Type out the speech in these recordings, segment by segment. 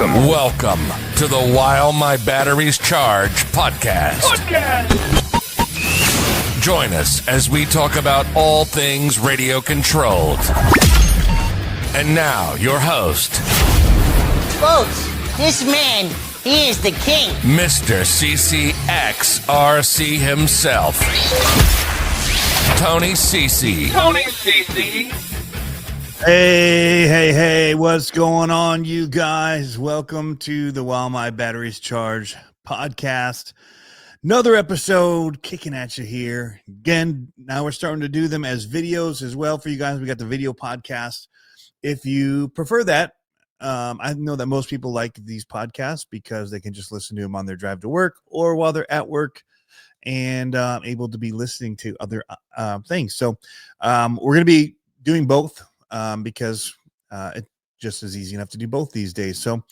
Welcome to the While My Batteries Charge podcast. Join us as we talk about all things radio controlled. And now, your host, Folks, this man, he is the king. Mr. CCxRC himself, Tony CC. Hey, what's going on, you guys? Welcome to the While My Batteries Charge podcast. Another episode kicking at you here. Again, now we're starting to do them as videos as well for you guys. We got the video podcast. If you prefer that, I know that most people like these podcasts because they can just listen to them on their drive to work or while they're at work and able to be listening to other things. So we're going to be doing both. Because it's just as easy enough to do both these days. So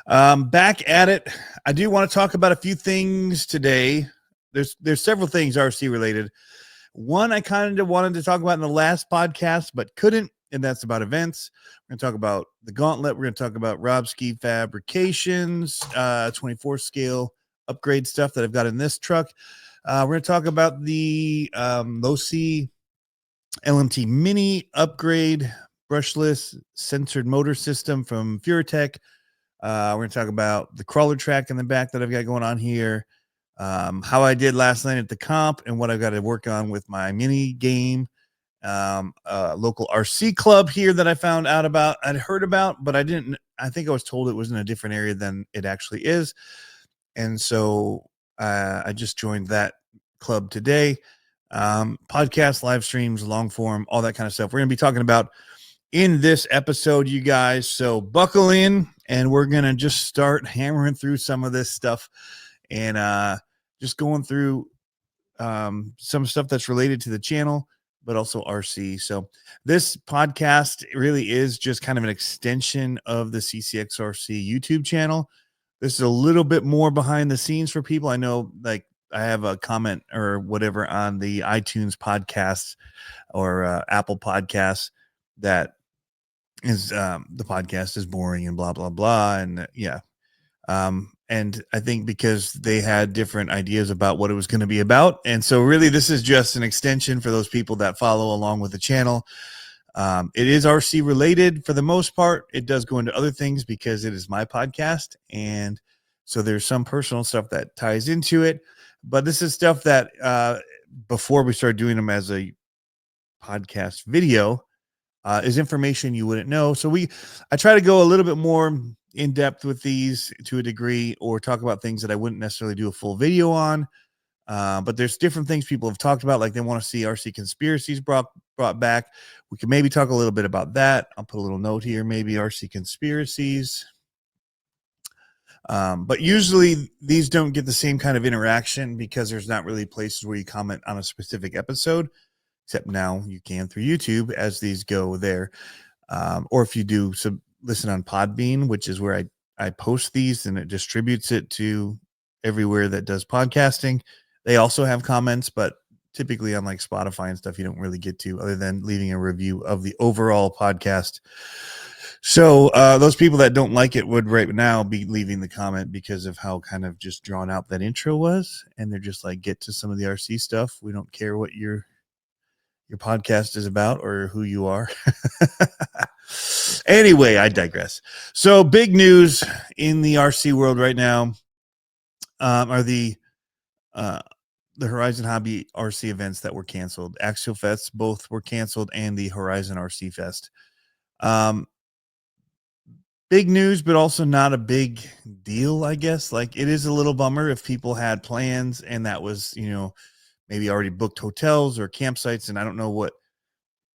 back at it. I do want to talk about a few things today. There's several things RC related. One I kind of wanted to talk about in the last podcast, but couldn't, and that's about events. We're going to talk about the Gauntlet. We're going to talk about Robskii Fabrications 24 scale upgrade stuff that I've got in this truck. We're going to talk about the low-C LMT Mini upgrade brushless censored motor system from Furitek. We're going to talk about the crawler track in the back that I've got going on here, how I did last night at the comp, and what I've got to work on with my mini game, local RC club here that I found out about. I'd heard about, but I think I was told it was in a different area than it actually is. And so I just joined that club today. Podcast, live streams, long form, all that kind of stuff. We're going to be talking about in this episode, you guys. So buckle in, and we're going to just start hammering through some of this stuff and just going through some stuff that's related to the channel, but also RC. So this podcast really is just kind of an extension of the CCxRC YouTube channel. This is a little bit more behind the scenes for people. I know, like, I have a comment or whatever on the iTunes podcasts or Apple podcasts that is the podcast is boring and blah, blah, blah. And and I think because they had different ideas about what it was going to be about. And so really this is just an extension for those people that follow along with the channel. It is RC related for the most part. It does go into other things because it is my podcast. And so there's some personal stuff that ties into it. But this is stuff that before we started doing them as a podcast video is information you wouldn't know. So I try to go a little bit more in depth with these to a degree, or talk about things that I wouldn't necessarily do a full video on. But there's different things people have talked about, like they want to see RC conspiracies brought back. We can maybe talk a little bit about that. I'll put a little note here, maybe RC conspiracies. But usually these don't get the same kind of interaction because there's not really places where you comment on a specific episode, except now you can through YouTube as these go there. Or if you do listen on Podbean, which is where I post these and it distributes it to everywhere that does podcasting. They also have comments, but typically on like Spotify and stuff, you don't really get to, other than leaving a review of the overall podcast. So those people that don't like it would right now be leaving the comment because of how kind of just drawn out that intro was. And they're just like, get to some of the RC stuff. We don't care what your podcast is about or who you are. Anyway, I digress. So big news in the RC world right now are the Horizon Hobby RC events that were canceled. Axial Fests both were canceled, and the Horizon RC Fest. Big news, but also not a big deal, I guess. Like, it is a little bummer if people had plans and that was, maybe already booked hotels or campsites, and I don't know what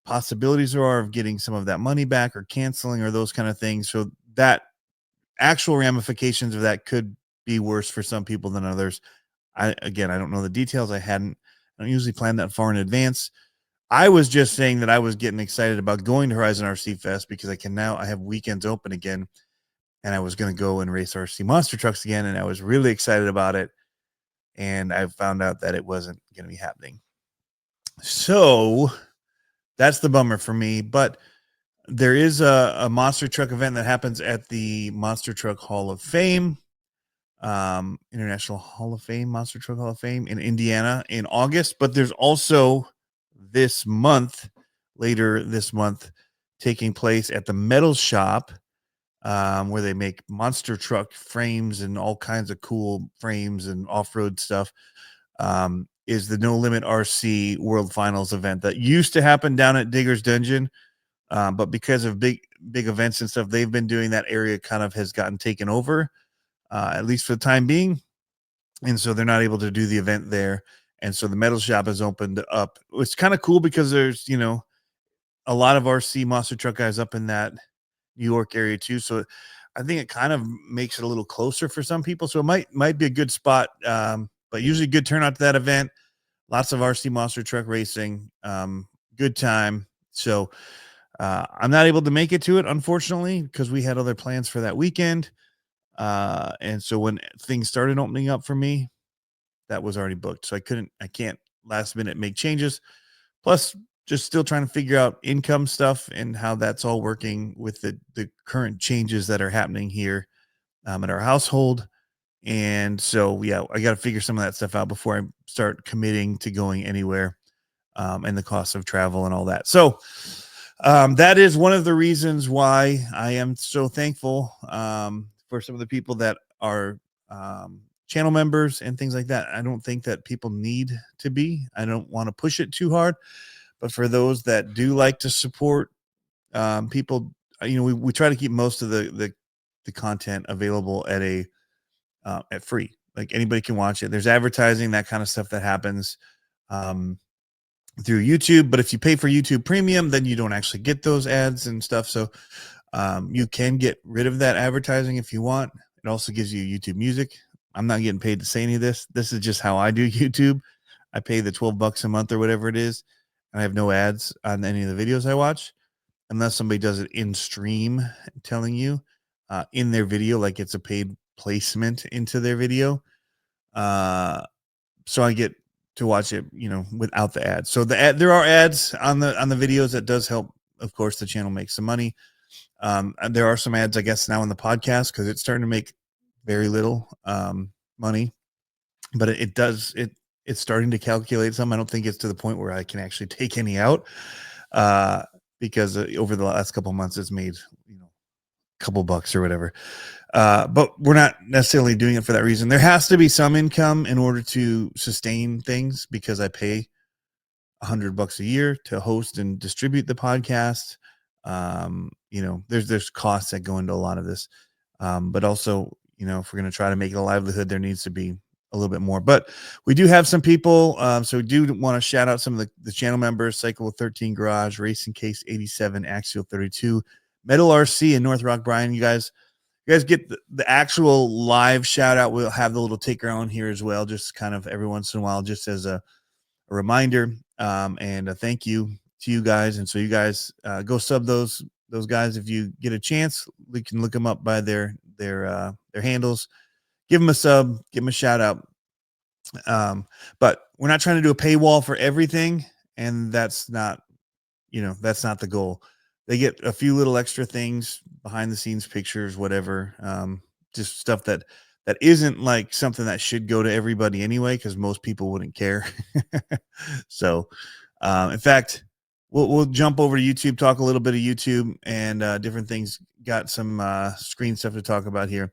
possibilities there are of getting some of that money back or canceling or those kind of things. So that actual ramifications of that could be worse for some people than others. I don't know the details. I don't usually plan that far in advance. I was just saying that I was getting excited about going to Horizon RC Fest because I have weekends open again, and I was going to go and race RC monster trucks again. And I was really excited about it. And I found out that it wasn't going to be happening. So that's the bummer for me. But There is a monster truck event that happens at the Monster Truck Hall of Fame, International Hall of Fame, Monster Truck Hall of Fame in Indiana in August. But there's also later this month, taking place at the Metal Shop, where they make monster truck frames and all kinds of cool frames and off-road stuff. Is the No Limit RC World Finals event that used to happen down at Digger's Dungeon. But because of big events and stuff they've been doing, that area kind of has gotten taken over, at least for the time being. And so they're not able to do the event there. And so the Metal Shop has opened up. It's kind of cool because there's, a lot of RC monster truck guys up in that New York area too. So I think it kind of makes it a little closer for some people. So it might be a good spot. But usually good turnout to that event. Lots of RC monster truck racing. Good time. So I'm not able to make it to it, unfortunately, because we had other plans for that weekend. And so when things started opening up for me, that was already booked. So I can't last minute make changes. Plus, just still trying to figure out income stuff and how that's all working with the current changes that are happening here at our household. And so, yeah, I got to figure some of that stuff out before I start committing to going anywhere, and the cost of travel and all that. So that is one of the reasons why I am so thankful for some of the people that are channel members and things like that. I don't think that people need to be. I don't want to push it too hard. But for those that do like to support people, we try to keep most of the content available at free. Like anybody can watch it. There's advertising, that kind of stuff that happens through YouTube. But if you pay for YouTube Premium, then you don't actually get those ads and stuff. So you can get rid of that advertising if you want. It also gives you YouTube Music. I'm not getting paid to say any of this. This is just how I do YouTube. I pay the $12 a month or whatever it is. I have no ads on any of the videos I watch, unless somebody does it in stream, telling you in their video, like it's a paid placement into their video. So I get to watch it, without the ads. So there are ads on the videos. That does help. Of course, the channel makes some money. And there are some ads, I guess, now in the podcast because it's starting to make very little money, but it's starting to calculate some. I don't think it's to the point where I can actually take any out, because over the last couple of months it's made a couple bucks or whatever. But we're not necessarily doing it for that reason. There has to be some income in order to sustain things, because I pay $100 a year to host and distribute the podcast. There's costs that go into a lot of this, but also, if we're going to try to make it a livelihood, there needs to be a little bit more. But we do have some people, so we do want to shout out some of the channel members: Cycle 13 Garage, Racing Case 87, Axial 32, Metal RC, and North Rock Brian. You guys get the actual live shout out. We'll have the little ticker on here as well, just kind of every once in a while, just as a reminder, and a thank you to you guys. And so you guys go sub those guys if you get a chance. We can look them up by their handles. Give them a sub, give them a shout out. But we're not trying to do a paywall for everything, and that's not the goal. They get a few little extra things, behind the scenes pictures, whatever, just stuff that isn't like something that should go to everybody anyway, because most people wouldn't care. So, in fact, we'll jump over to YouTube, talk a little bit of YouTube and different things. Got some screen stuff to talk about here.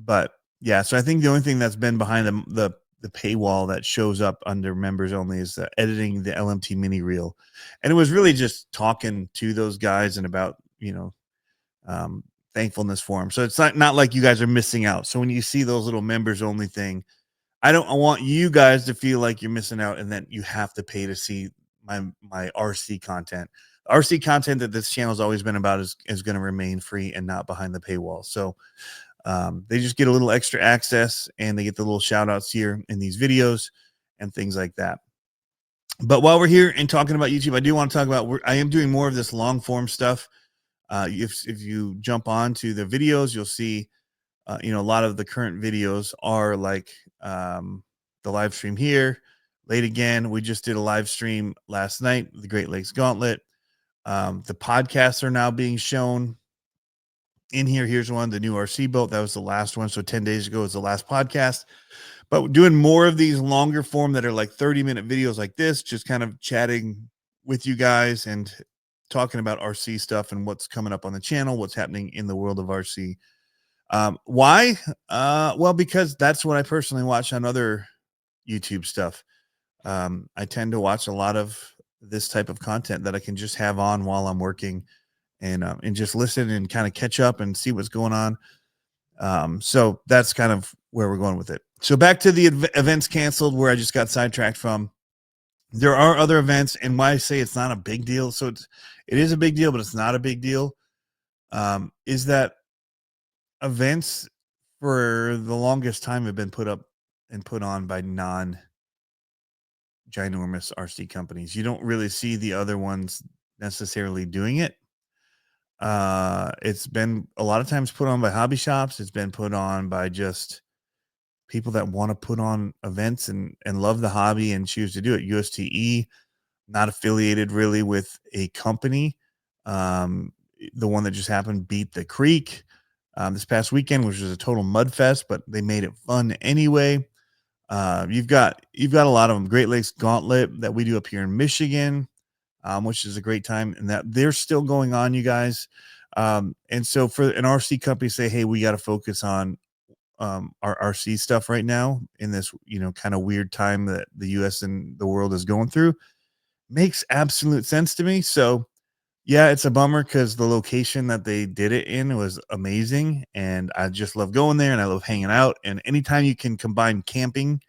But yeah, so I think the only thing that's been behind the paywall that shows up under members only is editing the LMT Mini reel. And it was really just talking to those guys and about, thankfulness for them. So it's not like you guys are missing out. So when you see those little members only thing, I want you guys to feel like you're missing out and that you have to pay to see my RC content. RC content that this channel has always been about is going to remain free and not behind the paywall. So they just get a little extra access, and they get the little shout outs here in these videos and things like that. But while we're here and talking about YouTube, I do want to talk about, I am doing more of this long form stuff. If you jump onto the videos, you'll see, a lot of the current videos are like the live stream here. Late again, we just did a live stream last night, the Great Lakes Gauntlet. The podcasts are now being shown in here. Here's one, the new RC boat. That was the last one. So 10 days ago was the last podcast. But doing more of these longer form that are like 30-minute videos like this, just kind of chatting with you guys and talking about RC stuff and what's coming up on the channel, what's happening in the world of RC. Why? Well, because that's what I personally watch on other YouTube stuff. I tend to watch a lot of this type of content that I can just have on while I'm working and just listen and kind of catch up and see what's going on. So that's kind of where we're going with it. So back to the events canceled where I just got sidetracked from. There are other events, and why I say it's not a big deal. So it is a big deal, but it's not a big deal. Is that events for the longest time have been put up and put on by ginormous RC companies. You don't really see the other ones necessarily doing it. It's been a lot of times put on by hobby shops. It's been put on by just people that want to put on events and love the hobby and choose to do it. USTE, not affiliated really with a company. The one that just happened, Beat the Creek, this past weekend, which was a total mud fest, but they made it fun anyway. You've got a lot of them. Great Lakes Gauntlet that we do up here in Michigan, which is a great time, and that they're still going on, you guys. And so for an RC company say, hey, we got to focus on our RC stuff right now in this, kind of weird time that the US and the world is going through, makes absolute sense to me. So yeah, it's a bummer because the location that they did it in was amazing. And I just love going there and I love hanging out. And anytime you can combine camping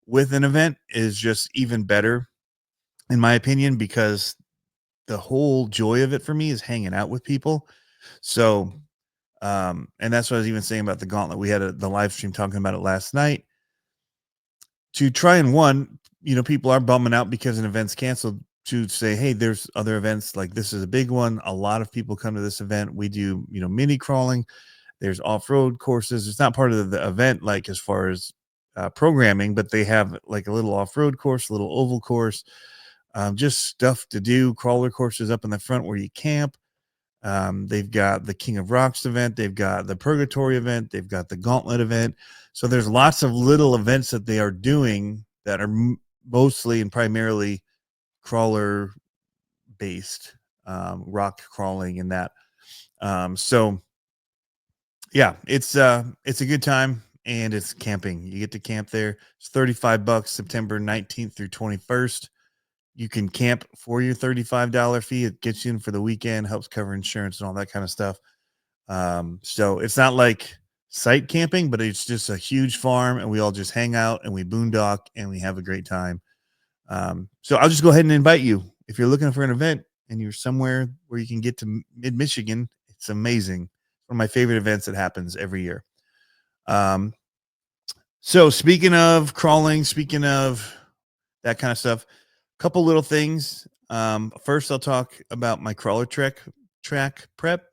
with an event is just even better, in my opinion, because the whole joy of it for me is hanging out with people. So, and that's what I was even saying about the gauntlet. We had the live stream talking about it last night to try and people are bumming out because an event's canceled, to say, hey, there's other events, like this is a big one. A lot of people come to this event. We do, mini crawling. There's off-road courses. It's not part of the event, like as far as programming, but they have like a little off-road course, a little oval course, just stuff to do. Crawler courses up in the front where you camp. They've got the King of Rocks event. They've got the Purgatory event. They've got the Gauntlet event. So there's lots of little events that they are doing that are mostly and primarily crawler based, rock crawling and that. So yeah, it's a good time and it's camping. You get to camp there. It's $35 September 19th through 21st. You can camp for your $35 fee. It gets you in for the weekend, helps cover insurance and all that kind of stuff. So it's not like site camping, but it's just a huge farm and we all just hang out and we boondock and we have a great time. So I'll just go ahead and invite you. If you're looking for an event and you're somewhere where you can get to mid-Michigan, it's amazing. One of my favorite events that happens every year. So speaking of crawling, speaking of that kind of stuff, a couple little things. First, I'll talk about my crawler track prep.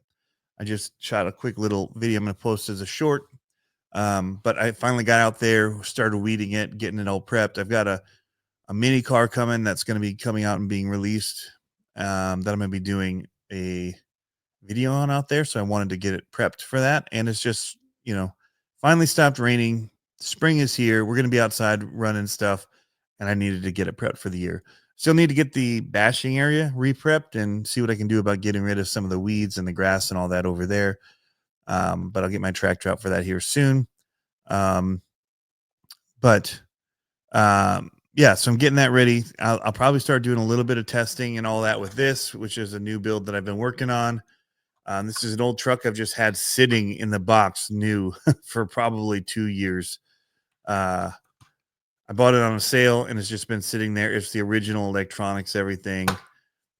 I just shot a quick little video I'm going to post as a short. But I finally got out there, started weeding it, getting it all prepped. I've got a mini car coming that's going to be coming out and being released, that I'm going to be doing a video on out there. So I wanted to get it prepped for that. And it's just, finally stopped raining. Spring is here. We're going to be outside running stuff. And I needed to get it prepped for the year. Still need to get the bashing area re-prepped and see what I can do about getting rid of some of the weeds and the grass and all that over there. But I'll get my tractor out for that here soon. Yeah, so I'm getting that ready. I'll probably start doing a little bit of testing and all that with this, which is a new build that I've been working on. This is an old truck I've just had sitting in the box new for probably 2 years. I bought it on a sale and it's just been sitting there. It's the original electronics, everything.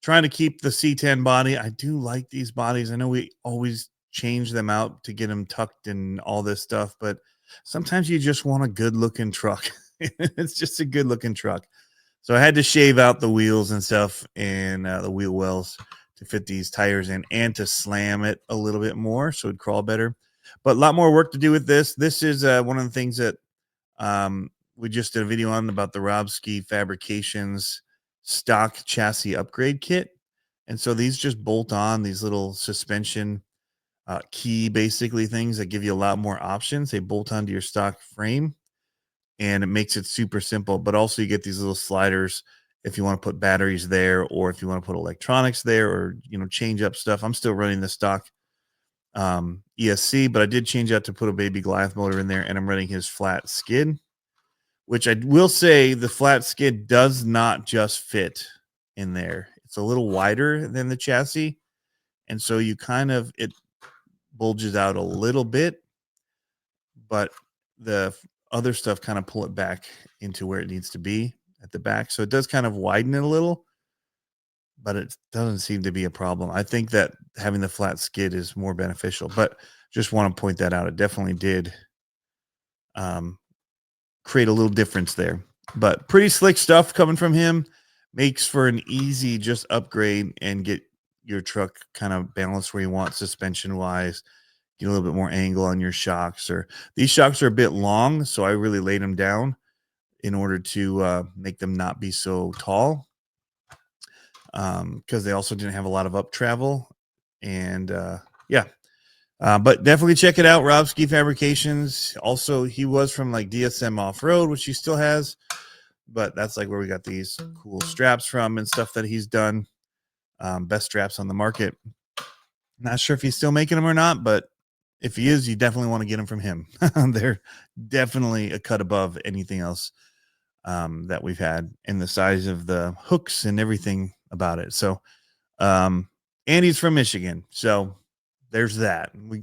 Trying to keep the C10 body. I do like these bodies. I know we always change them out to get them tucked and all this stuff, but sometimes you just want a good looking truck. It's just a good looking truck. So I had to shave out the wheels and stuff and the wheel wells to fit these tires in and to slam it a little bit more so it'd crawl better. But a lot more work to do with this. This is one of the things that we just did a video on about the Robskii Fabrications stock chassis upgrade kit. And so these just bolt on, these little suspension key basically things that give you a lot more options. They bolt onto your stock frame, and it makes it super simple. But also you get these little sliders if you want to put batteries there, or if you want to put electronics there, or change up stuff. I'm still running the stock ESC, but I did change out to put a baby Goliath motor in there, and I'm running his flat skid, which I will say the flat skid does not just fit in there. It's a little wider than the chassis, and so it bulges out a little bit, but the other stuff kind of pull it back into where it needs to be at the back. So it does kind of widen it a little, but it doesn't seem to be a problem. I think that having the flat skid is more beneficial, but just want to point that out. It definitely did create a little difference there, but pretty slick stuff coming from him. Makes for an easy just upgrade and get your truck kind of balanced where you want suspension wise. Get a little bit more angle on your shocks, or these shocks are a bit long, so I really laid them down in order to make them not be so tall, because they also didn't have a lot of up travel. And but definitely check it out. Robskii Fabrications. Also, he was from like DSM Off-Road, which he still has, but that's like where we got these cool straps from and stuff that he's done. Best straps on the market. Not sure if he's still making them or not, but if he is, you definitely want to get them from him. They're definitely a cut above anything else that we've had, in the size of the hooks and everything about it. So, and he's from Michigan. So there's that. We,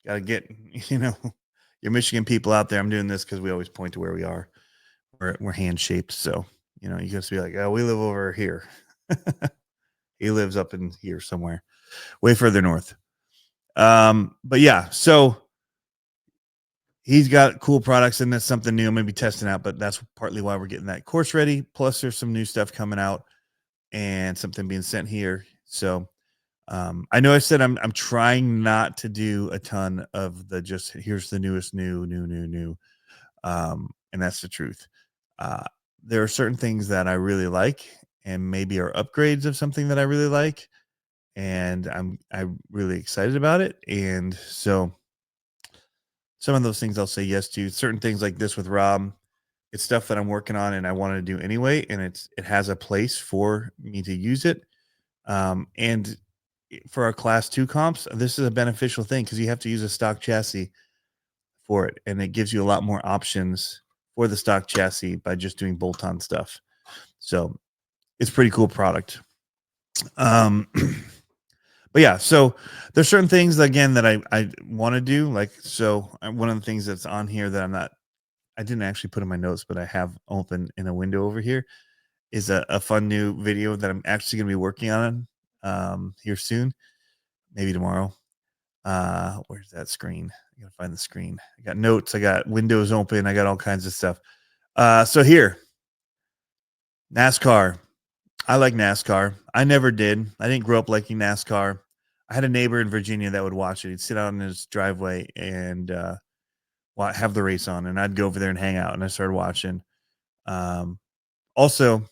got to get, your Michigan people out there. I'm doing this because we always point to where we are. We're hand shaped. So, you just be like, oh, we live over here. He lives up in here somewhere, way further north. But yeah, so he's got cool products, and that's something new I'm gonna be testing out, but that's partly why we're getting that course ready. Plus there's some new stuff coming out and something being sent here. So I know I said I'm trying not to do a ton of the just here's the newest new. And that's the truth. There are certain things that I really like, and maybe are upgrades of something that I really like, and I'm really excited about it. And so some of those things I'll say yes to. Certain things like this with Rob, it's stuff that I'm working on and I wanted to do anyway, and it has a place for me to use it. And for our class 2 comps, this is a beneficial thing because you have to use a stock chassis for it, and it gives you a lot more options for the stock chassis by just doing bolt-on stuff. So it's a pretty cool product. But yeah, so there's certain things again that I want to do. Like, so one of the things that's on here that I didn't actually put in my notes, but I have open in a window over here, is a fun new video that I'm actually going to be working on here soon, maybe tomorrow. Where's that screen? I gotta find the screen. I got notes, I got windows open, I got all kinds of stuff. So here, NASCAR. I like NASCAR. I never did. I didn't grow up liking NASCAR. I had a neighbor in Virginia that would watch it. He'd sit out in his driveway and have the race on, and I'd go over there and hang out. And I started watching. Also,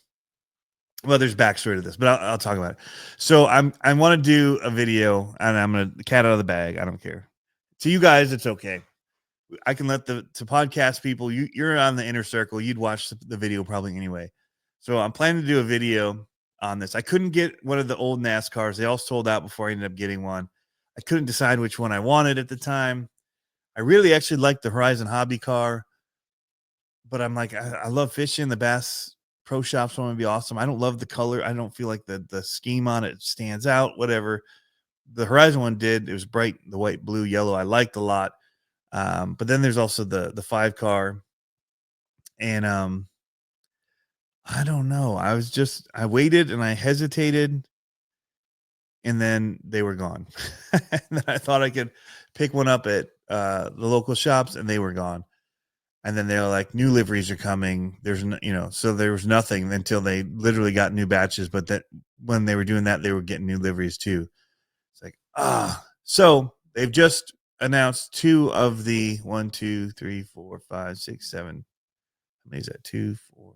well, there's backstory to this, but I'll talk about it. So I want to do a video, and I'm gonna cat out of the bag. I don't care. To you guys, it's okay. I can let to podcast people. You're on the inner circle. You'd watch the video probably anyway. So I'm planning to do a video on this. I couldn't get one of the old NASCARs. They all sold out before I ended up getting one. I couldn't decide which one I wanted at the time. I really actually liked the Horizon Hobby car, but I'm like, I love fishing. The Bass Pro Shops one would be awesome. I don't love the color. I don't feel like the scheme on it stands out, whatever. The Horizon one did. It was bright, the white, blue, yellow. I liked a lot. But then there's also the 5 car. And I don't know. I waited and I hesitated, and then they were gone. And then I thought I could pick one up at the local shops, and they were gone. And then they were like, new liveries are coming. There's so there was nothing until they literally got new batches. But that when they were doing that, they were getting new liveries too. It's like, so they've just announced 2 of the 1, 2, 3, 4, 5, 6, 7. How many is that? 2, 4,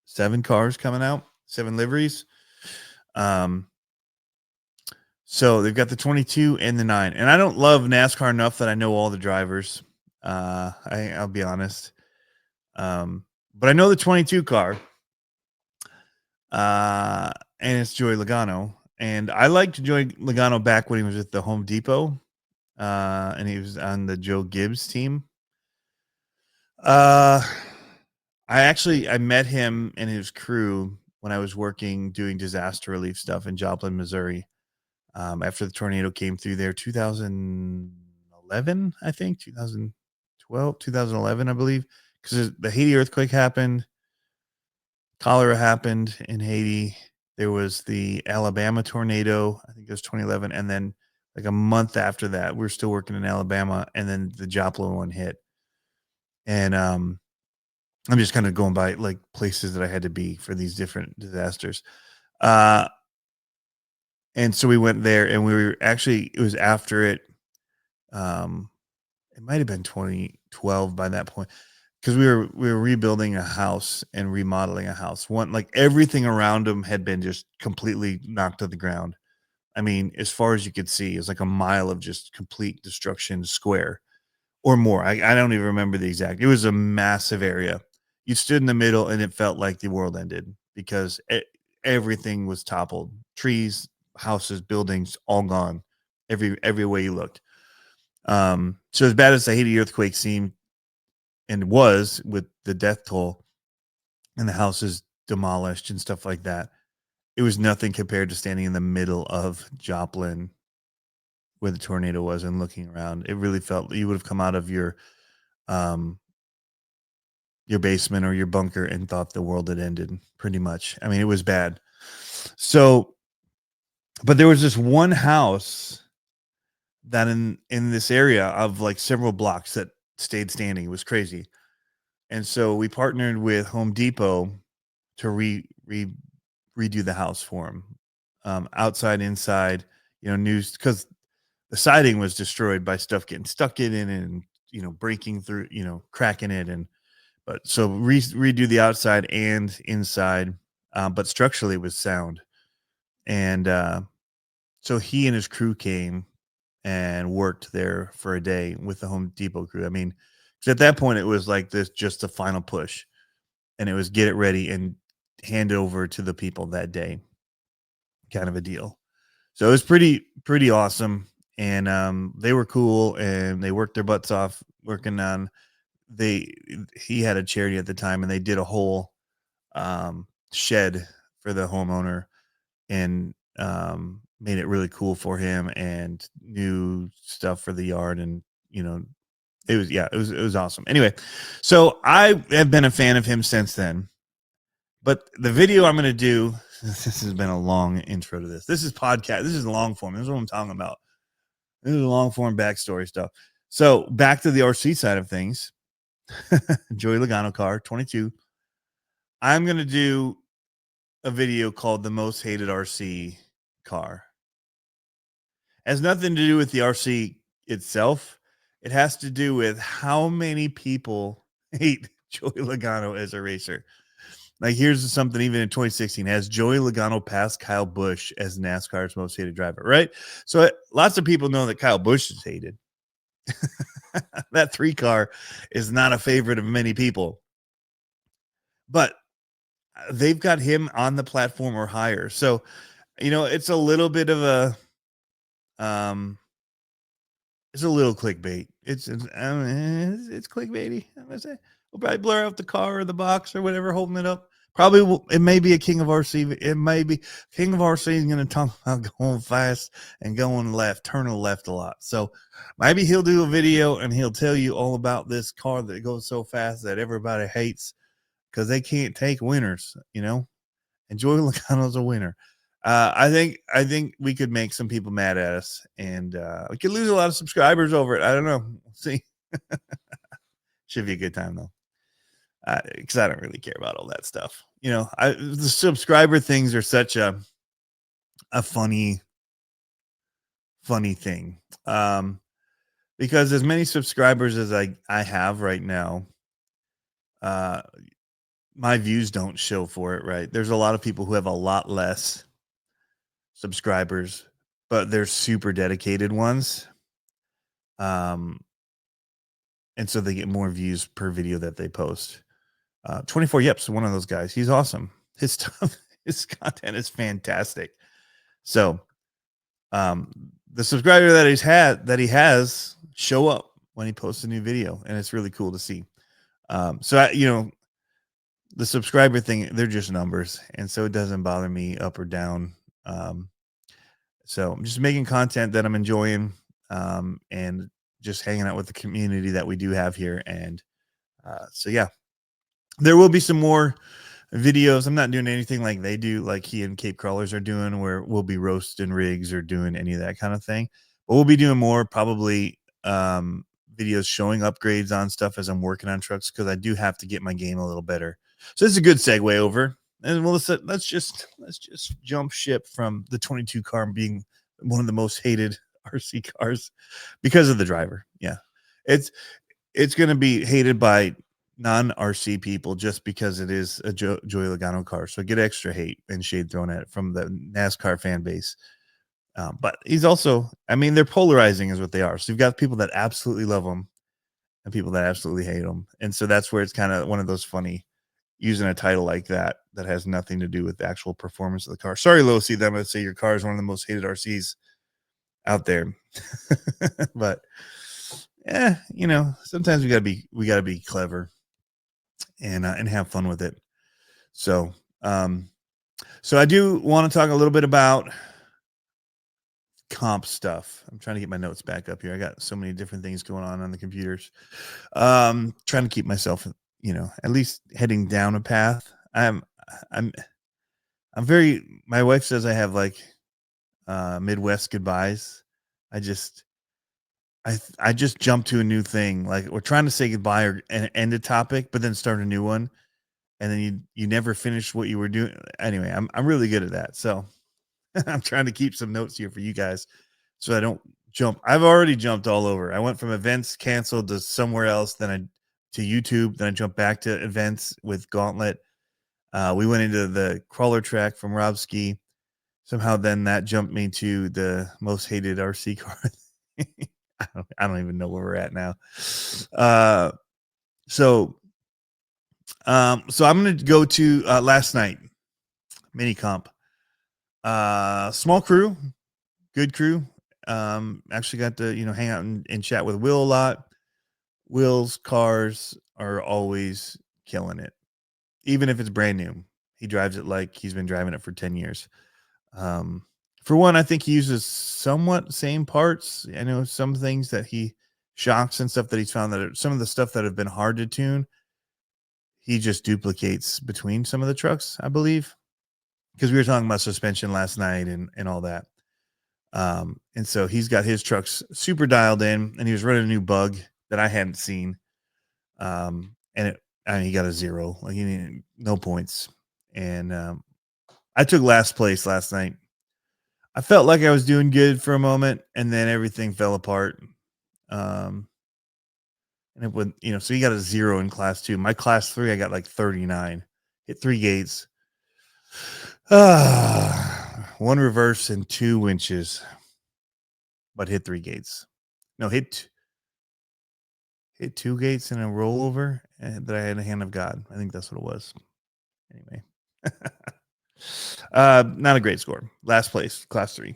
7 cars coming out, 7 liveries. So they've got the 22 and the 9. And I don't love NASCAR enough that I know all the drivers. I'll be honest. But I know the 22 car. And it's Joey Logano. And I liked Joey Logano back when he was at the Home Depot. And he was on the Joe Gibbs team. I met him and his crew when I was working doing disaster relief stuff in Joplin, Missouri. After the tornado came through there, 2011, I think, 2012, 2011, I believe, because the Haiti earthquake happened. Cholera happened in Haiti. There was the Alabama tornado. I think it was 2011. And then like a month after that, we were still working in Alabama. And then the Joplin one hit. And I'm just kind of going by like places that I had to be for these different disasters. And so we went there and it was after it. It might've been 2012 by that point. Cause we were rebuilding a house and remodeling a house. Like everything around them had been just completely knocked to the ground. I mean, as far as you could see, it was like a mile of just complete destruction square or more. I don't even remember the exact, it was a massive area. You stood in the middle and it felt like the world ended because everything was toppled. Trees, houses, buildings, all gone. Every way you looked. So as bad as the Haiti earthquake seemed and was with the death toll and the houses demolished and stuff like that, it was nothing compared to standing in the middle of Joplin where the tornado was and looking around. It really felt you would have come out of your basement or your bunker and thought the world had ended pretty much. I mean, it was bad. So, but there was this one house that in this area of like several blocks that stayed standing. It was crazy. And so we partnered with Home Depot to redo the house for him. Outside, inside, news, because the siding was destroyed by stuff getting stuck in it and, breaking through, cracking it. But so redo the outside and inside, but structurally it was sound. And so he and his crew came and worked there for a day with the Home Depot crew. I mean, at that point it was like this, just the final push, and it was get it ready and hand it over to the people that day, kind of a deal. So it was pretty awesome. And they were cool and they worked their butts off working on he had a charity at the time and they did a whole shed for the homeowner and made it really cool for him and new stuff for the yard. And it was awesome. Anyway, so I have been a fan of him since then. But the video I'm going to do, this has been a long intro to this. This is podcast. This is long form. This is what I'm talking about. This is long form backstory stuff. So back to the RC side of things. Joey Logano car, 22. I'm going to do a video called The Most Hated RC Car. It has nothing to do with the RC itself. It has to do with how many people hate Joey Logano as a racer. Like, here's something, even in 2016, has Joey Logano passed Kyle Busch as NASCAR's most hated driver, right? So lots of people know that Kyle Busch is hated. That 3 car is not a favorite of many people. But they've got him on the platform or higher. So, it's a little bit of a it's a little clickbait. It's clickbaity. I'm gonna say we'll probably blur out the car or the box or whatever holding it up. Probably it may be a King of RC. It may be King of RC is going to talk about going fast and going left, turning left a lot. So maybe he'll do a video and he'll tell you all about this car that goes so fast that everybody hates because they can't take winners. And Joey Logano's a winner. I think we could make some people mad at us, and we could lose a lot of subscribers over it. I don't know. We'll see. Should be a good time though, because I don't really care about all that stuff. The subscriber things are such a funny thing, because as many subscribers as I have right now, my views don't show for it. Right? There's a lot of people who have a lot less. subscribers, but they're super dedicated ones. And so they get more views per video that they post. 24 Yep's one of those guys. He's awesome. His stuff, his content is fantastic. So the subscriber that he has show up when he posts a new video, and it's really cool to see. The subscriber thing, they're just numbers, and so it doesn't bother me up or down. So I'm just making content that I'm enjoying, and just hanging out with the community that we do have here. And so yeah, there will be some more videos. I'm not doing anything like they do, like he and Cape Crawlers are doing, where we'll be roasting rigs or doing any of that kind of thing. But we'll be doing more probably videos showing upgrades on stuff as I'm working on trucks, because I do have to get my game a little better. So this is a good segue over. And Melissa, let's just jump ship from the 22 car being one of the most hated RC cars because of the driver. Yeah, it's going to be hated by non-RC people just because it is a Joey Logano car. So get extra hate and shade thrown at it from the NASCAR fan base. But he's also, I mean, they're polarizing is what they are. So you've got people that absolutely love him and people that absolutely hate him. And so that's where it's kind of one of those funny, using a title like that has nothing to do with the actual performance of the car. Sorry, Losi, that I'm going to say your car is one of the most hated RCs out there. But yeah, sometimes we gotta be clever and have fun with it. So I do want to talk a little bit about comp stuff. I'm trying to get my notes back up here. I got so many different things going on the computers. Trying to keep myself, at least heading down a path. I'm very, my wife says I have like Midwest goodbyes. I just jump to a new thing. Like we're trying to say goodbye or end a topic, but then start a new one. And then you never finish what you were doing. Anyway, I'm really good at that. So I'm trying to keep some notes here for you guys so I don't jump. I've already jumped all over. I went from events canceled to somewhere else, then to YouTube, then I jumped back to events with Gauntlet. We went into the crawler track from Robskii. Somehow then that jumped me to the most hated RC car. I don't even know where we're at now. So I'm going to go to last night, mini comp. Small crew, good crew. Actually got to, hang out and chat with Will a lot. Will's cars are always killing it. Even if it's brand new, he drives it like he's been driving it for 10 years. For one, I think he uses somewhat same parts. I know some things that he shocks and stuff that he's found that are some of the stuff that have been hard to tune. He just duplicates between some of the trucks, I believe, because we were talking about suspension last night and all that. And so he's got his trucks super dialed in, and he was running a new bug that I hadn't seen. And he got a 0, like he needed no points. And I took last place last night. I felt like I was doing good for a moment, and then everything fell apart. And it would, so he got a 0 in class 2. My class 3, I got like 39. Hit 3 gates. 1 reverse and 2 winches, but hit 3 gates. No, hit 2 gates and a rollover, and that I had a hand of God. I think that's what it was. Anyway, not a great score. Last place, class 3,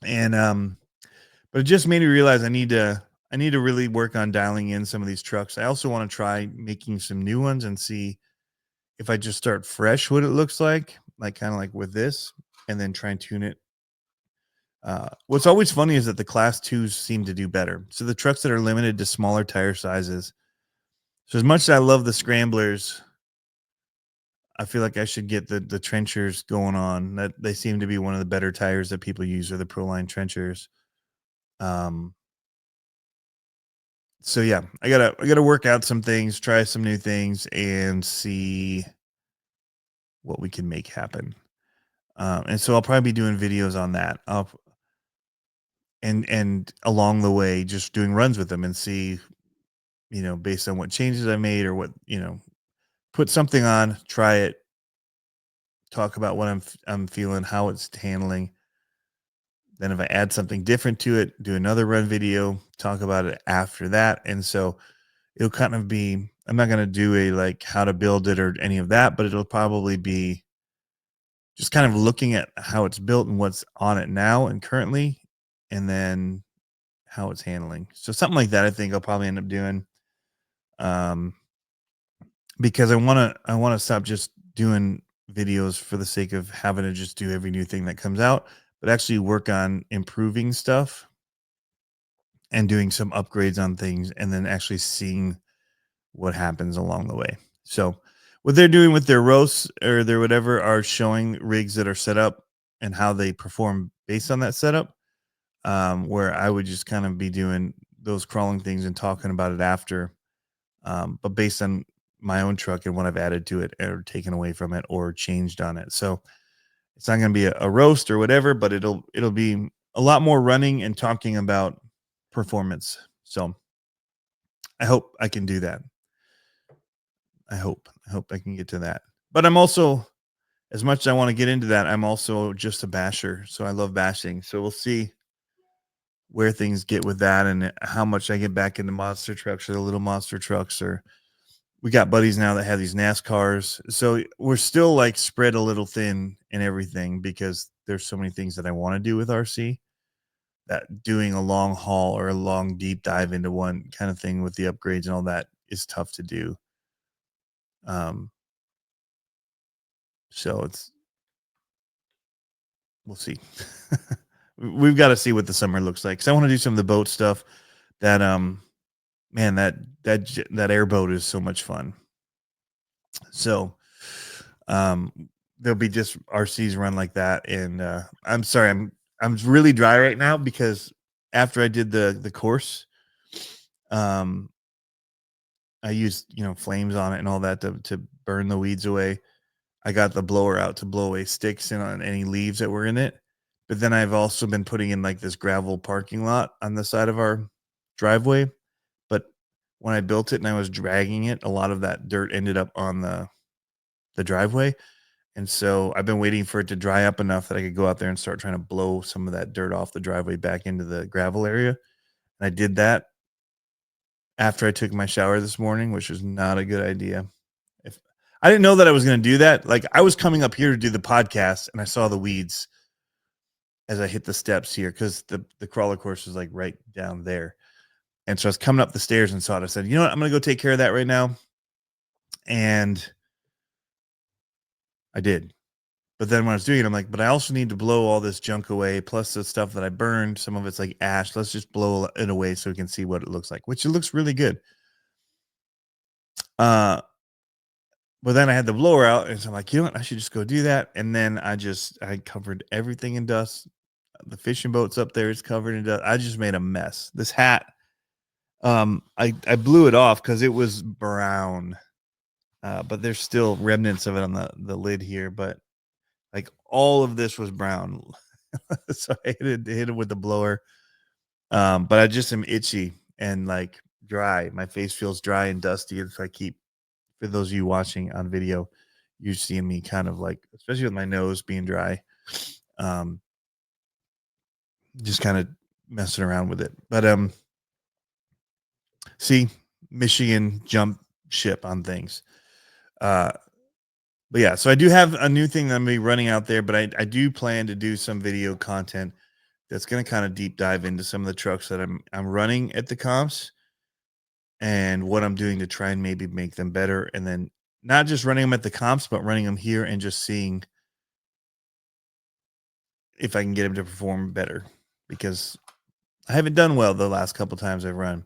and but it just made me realize I need to really work on dialing in some of these trucks. I also want to try making some new ones and see if I just start fresh, what it looks like kind of like with this, and then try and tune it. What's always funny is that the class 2s seem to do better. So the trucks that are limited to smaller tire sizes. So as much as I love the scramblers, I feel like I should get the trenchers going on. That they seem to be one of the better tires that people use, are the Proline trenchers. So yeah, I gotta work out some things, try some new things, and see what we can make happen. And so I'll probably be doing videos on that. And along the way, just doing runs with them and see, based on what changes I made or what, put something on, try it, talk about what I'm feeling, how it's handling. Then if I add something different to it, do another run video, talk about it after that. And so it'll kind of be, I'm not going to do a like how to build it or any of that, but it'll probably be just kind of looking at how it's built and what's on it now and currently, and then how it's handling. So something like that, I think I'll probably end up doing. Because I want to stop just doing videos for the sake of having to just do every new thing that comes out, but actually work on improving stuff and doing some upgrades on things and then actually seeing what happens along the way. So what they're doing with their roasts or their whatever are showing rigs that are set up and how they perform based on that setup. Where I would just kind of be doing those crawling things and talking about it after, but based on my own truck and what I've added to it or taken away from it or changed on it. So it's not going to be a roast or whatever, but it'll be a lot more running and talking about performance. So I hope I can do that. I hope I can get to that. But I'm also, as much as I want to get into that, I'm also just a basher. So I love bashing. So we'll see where things get with that and how much I get back into monster trucks or the little monster trucks. Or we got buddies now that have these NASCARs. So we're still like spread a little thin in everything because there's so many things that I want to do with RC that doing a long haul or a long deep dive into one kind of thing with the upgrades and all that is tough to do. So we'll see. We've got to see what the summer looks like. Cause I want to do some of the boat stuff that, man, that airboat is so much fun. So, there'll be just RCs run like that. And, I'm sorry, I'm really dry right now because after I did the course, I used, flames on it and all that to burn the weeds away. I got the blower out to blow away sticks and on any leaves that were in it. But then I've also been putting in like this gravel parking lot on the side of our driveway. But when I built it and I was dragging it, a lot of that dirt ended up on the driveway. And so I've been waiting for it to dry up enough that I could go out there and start trying to blow some of that dirt off the driveway back into the gravel area. And I did that after I took my shower this morning, which was not a good idea. If I didn't know that I was going to do that, like I was coming up here to do the podcast and I saw the weeds as I hit the steps here because the crawler course is like right down there. And so I was coming up the stairs and saw it. I said, you know what? I'm going to go take care of that right now. And I did. But then when I was doing it, I'm like, but I also need to blow all this junk away. Plus the stuff that I burned, some of it's like ash. Let's just blow it away so we can see what it looks like, which it looks really good. But then I had the blower out and so I'm like, you know what? I should just go do that. And then I covered everything in dust. The fishing boat's up there. It's covered in dust. I just made a mess. This hat, I blew it off because it was brown. But there's still remnants of it on the lid here. But like all of this was brown. So I hit it with the blower. But I just am itchy and like dry. My face feels dry and dusty. And so I keep, for those of you watching on video, you're seeing me kind of like, especially with my nose being dry, just kind of messing around with it. But see, Michigan jump ship on things. But yeah, so I do have a new thing that I'm gonna be running out there, but I do plan to do some video content that's gonna kind of deep dive into some of the trucks that I'm running at the comps and what I'm doing to try and maybe make them better. And then not just running them at the comps, but running them here and just seeing if I can get them to perform better because I haven't done well the last couple times I've run.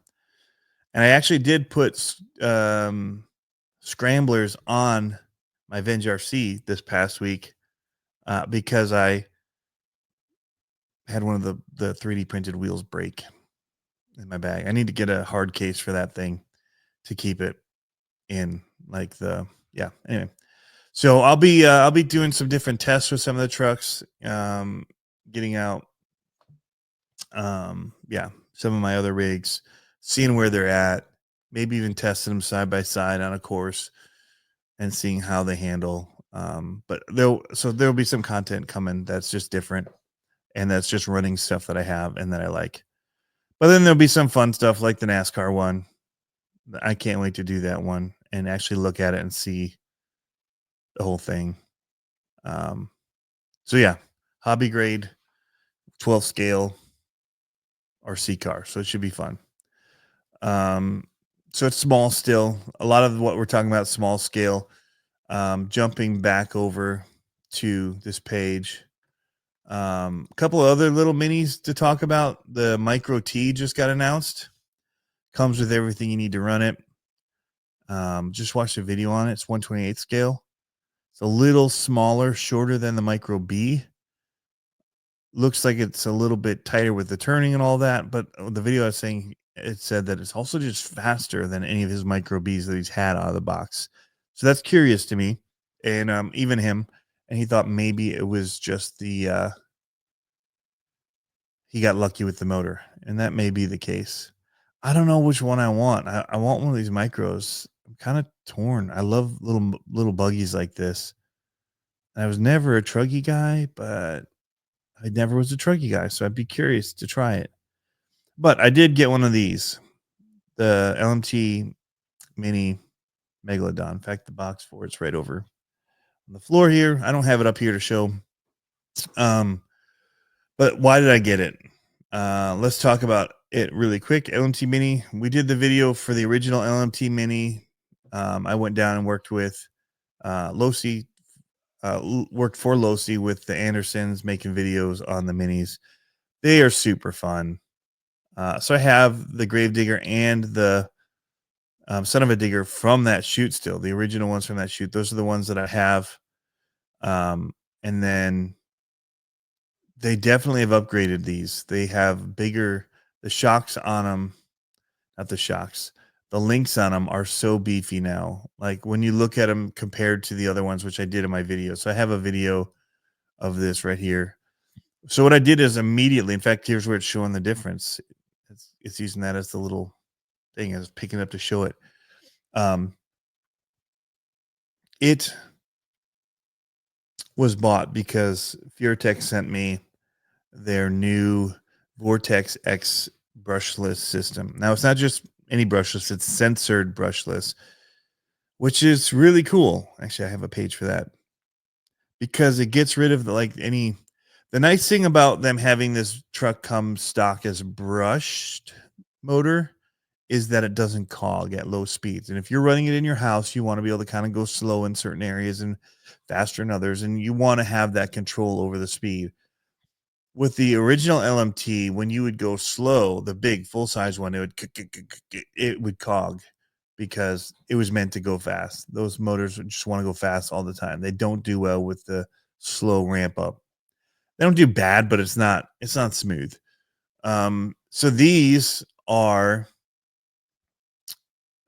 And I actually did put scramblers on my Venge RC this past week because I had one of the 3D printed wheels break in my bag. I need to get a hard case for that thing to keep it in anyway. So I'll be doing some different tests with some of the trucks, getting out some of my other rigs, seeing where they're at, maybe even testing them side by side on a course and seeing how they handle. But there'll be some content coming that's just different, and that's just running stuff that I have and that I like. But then there'll be some fun stuff like the NASCAR one. I can't wait to do that one and actually look at it and see the whole thing. So yeah, hobby grade, 12 scale RC car. So it should be fun. So it's small still. A lot of what we're talking about, small scale. Jumping back over to this page. A couple of other little minis to talk about. The Micro T just got announced. Comes with everything you need to run it. Just watched a video on it. It's 1/28 scale. It's a little smaller, shorter than the Micro B. Looks like it's a little bit tighter with the turning and all that, but the video I was saying, it said that it's also just faster than any of his Micro Bs that he's had out of the box. So that's curious to me, and even him, and he thought maybe it was just the he got lucky with the motor, and that may be the case. I don't know which one I want. I want one of these micros. I'm kind of torn. I love little buggies like this. I was never a truggy guy, but I never was a truggy guy, so I'd be curious to try it. But I did get one of these, the LMT Mini Megalodon. In fact, the box for it's right over on the floor here. I don't have it up here to show. But why did I get it? Let's talk about it really quick. LMT Mini. We did the video for the original LMT Mini. I went down and worked with Losi. Worked for Losi with the Andersons, making videos on the minis. They are super fun. So I have the Gravedigger and the Son of a Digger from that shoot still. The original ones from that shoot. Those are the ones that I have. And then they definitely have upgraded these. They have the shocks on them. Not the shocks. The links on them are so beefy now. Like when you look at them compared to the other ones, which I did in my video. So I have a video of this right here. So what I did is immediately, in fact, here's where it's showing the difference. It's using that as the little thing. I was picking it up to show it. It was bought because Furitek sent me their new Vortex X brushless system. Now, it's not just any brushless, it's censored brushless, which is really cool. Actually, I have a page for that because it gets rid of the nice thing about them having this truck come stock as brushed motor is that it doesn't cog at low speeds. And if you're running it in your house, you want to be able to kind of go slow in certain areas and faster in others. And you want to have that control over the speed. With the original LMT, when you would go slow, the big full-size one, it would cog because it was meant to go fast. Those motors just want to go fast all the time. They don't do well with the slow ramp up. They don't do bad, but it's not smooth. So these are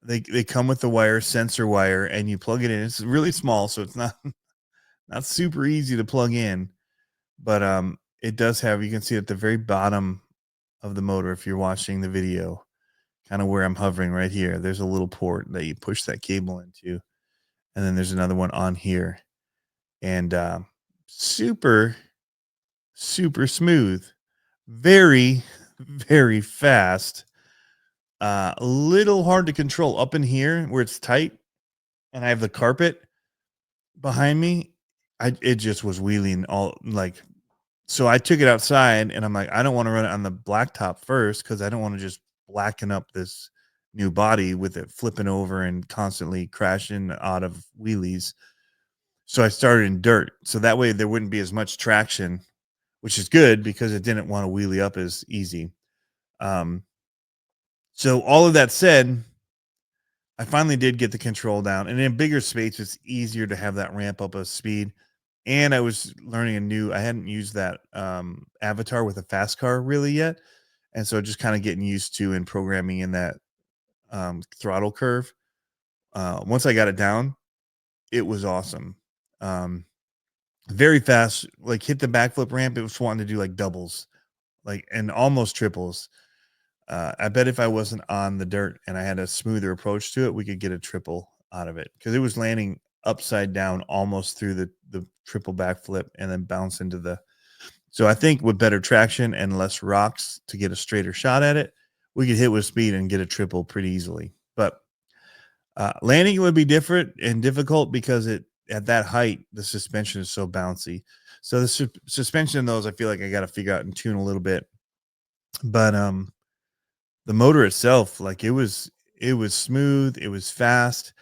they come with the sensor wire, and you plug it in. It's really small, so it's not super easy to plug in, but it does have, you can see at the very bottom of the motor, if you're watching the video, kind of where I'm hovering right here, there's a little port that you push that cable into, and then there's another one on here, and super smooth, very very fast. A little hard to control up in here where it's tight, and I have the carpet behind me. It just was wheeling all so I took it outside, and I'm like, I don't want to run it on the blacktop first because I don't want to just blacken up this new body with it flipping over and constantly crashing out of wheelies. So I started in dirt, so that way there wouldn't be as much traction, which is good because it didn't want to wheelie up as easy. So all of that said, I finally did get the control down, and in a bigger space, it's easier to have that ramp up of speed. And I was learning I hadn't used that avatar with a fast car really yet. And so just kind of getting used to and programming in that throttle curve. Once I got it down, it was awesome. Very fast, like hit the backflip ramp. It was wanting to do like doubles, and almost triples. I bet if I wasn't on the dirt and I had a smoother approach to it, we could get a triple out of it because it was landing upside down almost through the triple backflip and then bounce into the. So I think with better traction and less rocks to get a straighter shot at it, we could hit with speed and get a triple pretty easily. But landing would be different and difficult because at that height, the suspension is so bouncy. So the suspension in those, I feel like I got to figure out and tune a little bit. But the motor itself, like it was smooth, it was fast.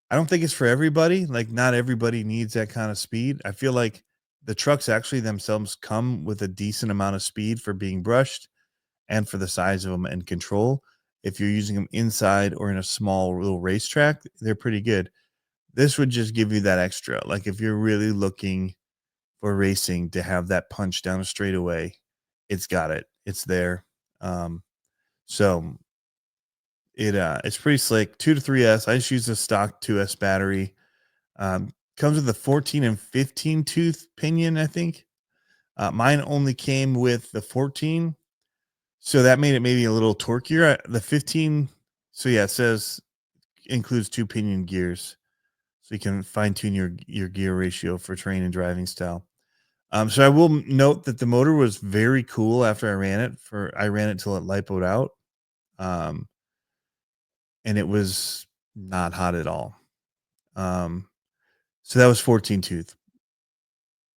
I don't think it's for everybody. Like not everybody needs that kind of speed. I feel like the trucks actually themselves come with a decent amount of speed for being brushed and for the size of them and control. If you're using them inside or in a small little racetrack, they're pretty good. This would just give you that extra. Like if you're really looking for racing to have that punch down a straightaway, it's got it. It's there. So it's pretty slick. 2 to 3S. I just use a stock 2S battery. Comes with a 14 and 15 tooth pinion, I think. Mine only came with the 14, so that made it maybe a little torqueier. The 15, so yeah, it says includes 2 pinion gears, so you can fine tune your gear ratio for terrain and driving style. So I will note that the motor was very cool after I ran it. I ran it till it lipoed out, and it was not hot at all. So that was 14 tooth.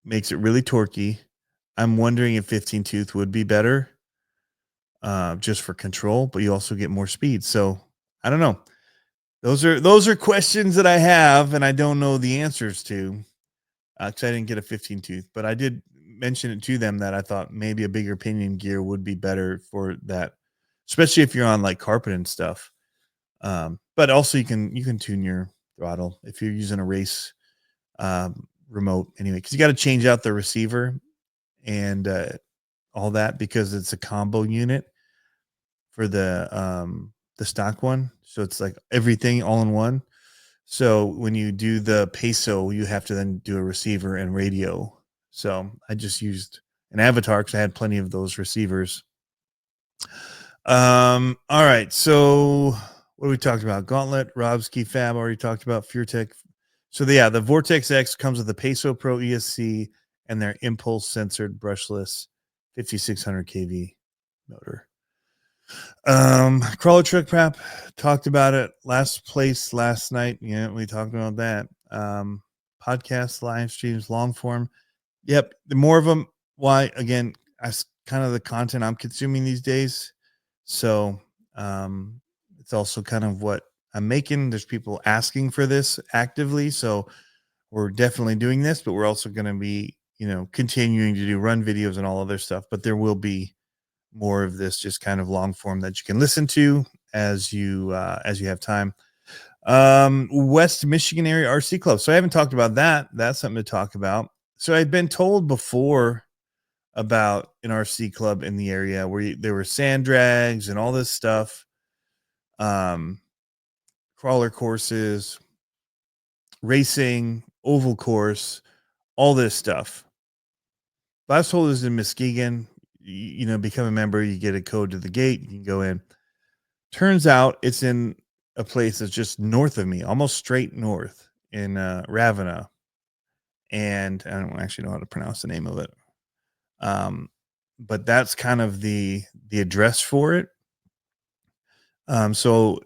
Makes it really torquey. I'm wondering if 15 tooth would be better, just for control, but you also get more speed. So I don't know. Those are questions that I have, and I don't know the answers to. Because I didn't get a 15 tooth, but I did mention it to them that I thought maybe a bigger pinion gear would be better for that, especially if you're on like carpet and stuff. But also you can tune your throttle if you're using a race remote anyway, because you got to change out the receiver and all that because it's a combo unit for the stock one. So it's like everything all in one. So when you do the peso, you have to then do a receiver and radio. So I just used an Avatar because I had plenty of those receivers. All right. So what we talked about? Gauntlet, Robskii Fab, already talked about. Furitek. So the Vortex X comes with the Peso Pro ESC and their impulse censored brushless 5600 kV motor. Crawler truck prep, talked about it last night. Yeah, we talked about that. Podcasts, live streams, long form. Yep, the more of them. Why? Again, that's kind of the content I'm consuming these days. So it's also kind of what I'm making. There's people asking for this actively, so we're definitely doing this, but we're also going to be, continuing to do run videos and all other stuff. But there will be more of this just kind of long form that you can listen to as you have time. West Michigan area RC club. So I haven't talked about that. That's something to talk about. So I'd been told before about an RC club in the area where there were sand drags and all this stuff, crawler courses, racing, oval course, all this stuff. But I was told it was in Muskegon. Become a member, you get a code to the gate, you can go in. Turns out it's in a place that's just north of me, almost straight north in Ravenna. And I don't actually know how to pronounce the name of it. But that's kind of the address for it. So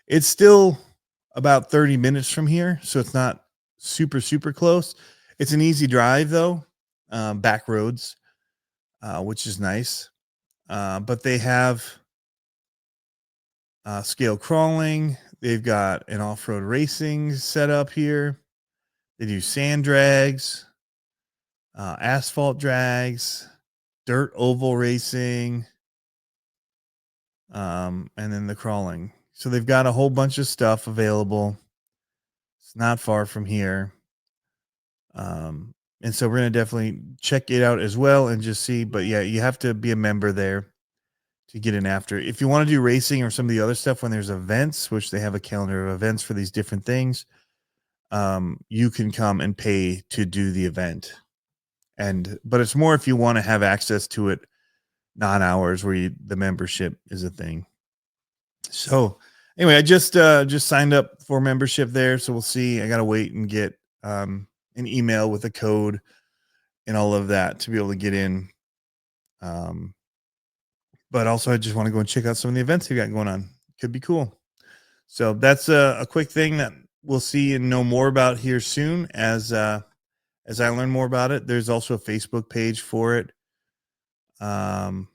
it's still about 30 minutes from here. So it's not super, super close. It's an easy drive though, back roads, which is nice. But they have scale crawling. They've got an off-road racing set up here. They do sand drags, asphalt drags, dirt oval racing, and then the crawling. So they've got a whole bunch of stuff available. It's not far from here. And so we're going to definitely check it out as well and just see. But yeah, you have to be a member there to get in after. If you want to do racing or some of the other stuff when there's events, which they have a calendar of events for these different things, you can come and pay to do the event. But it's more if you want to have access to it non-hours where the membership is a thing. So anyway, I just signed up for membership there. So we'll see. I got to wait and get an email with a code and all of that to be able to get in. But also, I just want to go and check out some of the events you got going on. Could be cool. So that's a quick thing that we'll see and know more about here soon as I learn more about it. There's also a Facebook page for it. So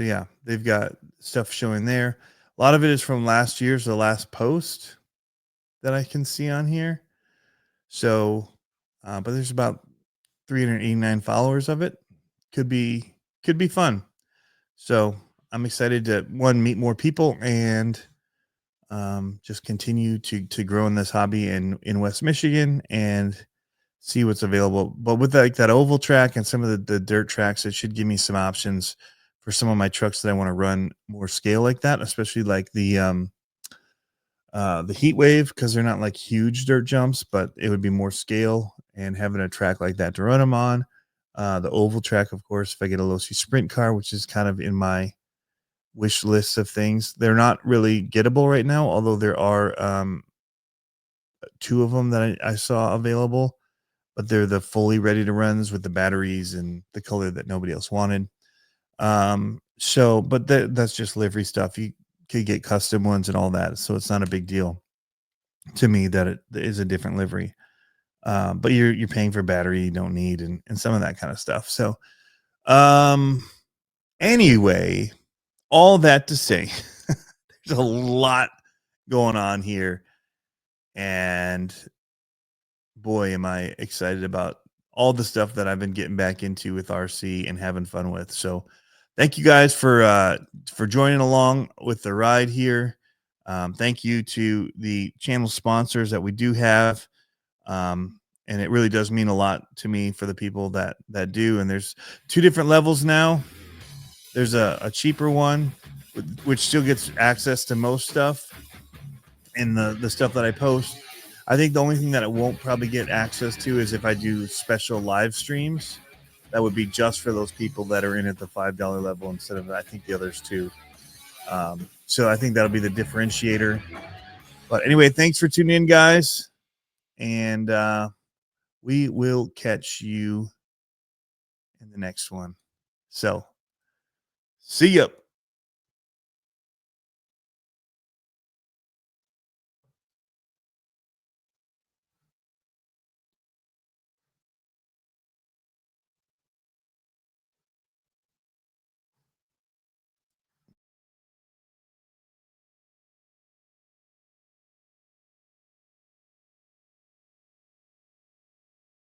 yeah, they've got stuff showing there. A lot of it is from last year's, the last post that I can see on here. So, but there's about 389 followers of it. Could be fun. So I'm excited to meet more people and just continue to grow in this hobby in West Michigan and see what's available. But with like that oval track and some of the dirt tracks, it should give me some options for some of my trucks that I want to run more scale like that, especially like the heat wave, because they're not like huge dirt jumps, but it would be more scale and having a track like that to run them on. The oval track, of course, if I get a low C sprint car, which is kind of in my wish list of things. They're not really gettable right now, although there are two of them that I saw available, but they're the fully ready to runs with the batteries and the color that nobody else wanted. So, but that's just livery stuff. You could get custom ones and all that. So it's not a big deal to me that it is a different livery. But you're paying for battery you don't need and some of that kind of stuff. So, anyway, all that to say, there's a lot going on here, and boy, am I excited about all the stuff that I've been getting back into with RC and having fun with. So thank you guys for joining along with the ride here. Thank you to the channel sponsors that we do have. And it really does mean a lot to me for the people that do. And there's two different levels now. There's a cheaper one, which still gets access to most stuff and the stuff that I post. I think the only thing that it won't probably get access to is if I do special live streams. That would be just for those people that are in at the $5 level instead of, I think, the others too. So I think that'll be the differentiator. But anyway, thanks for tuning in, guys. And we will catch you in the next one. So, see ya.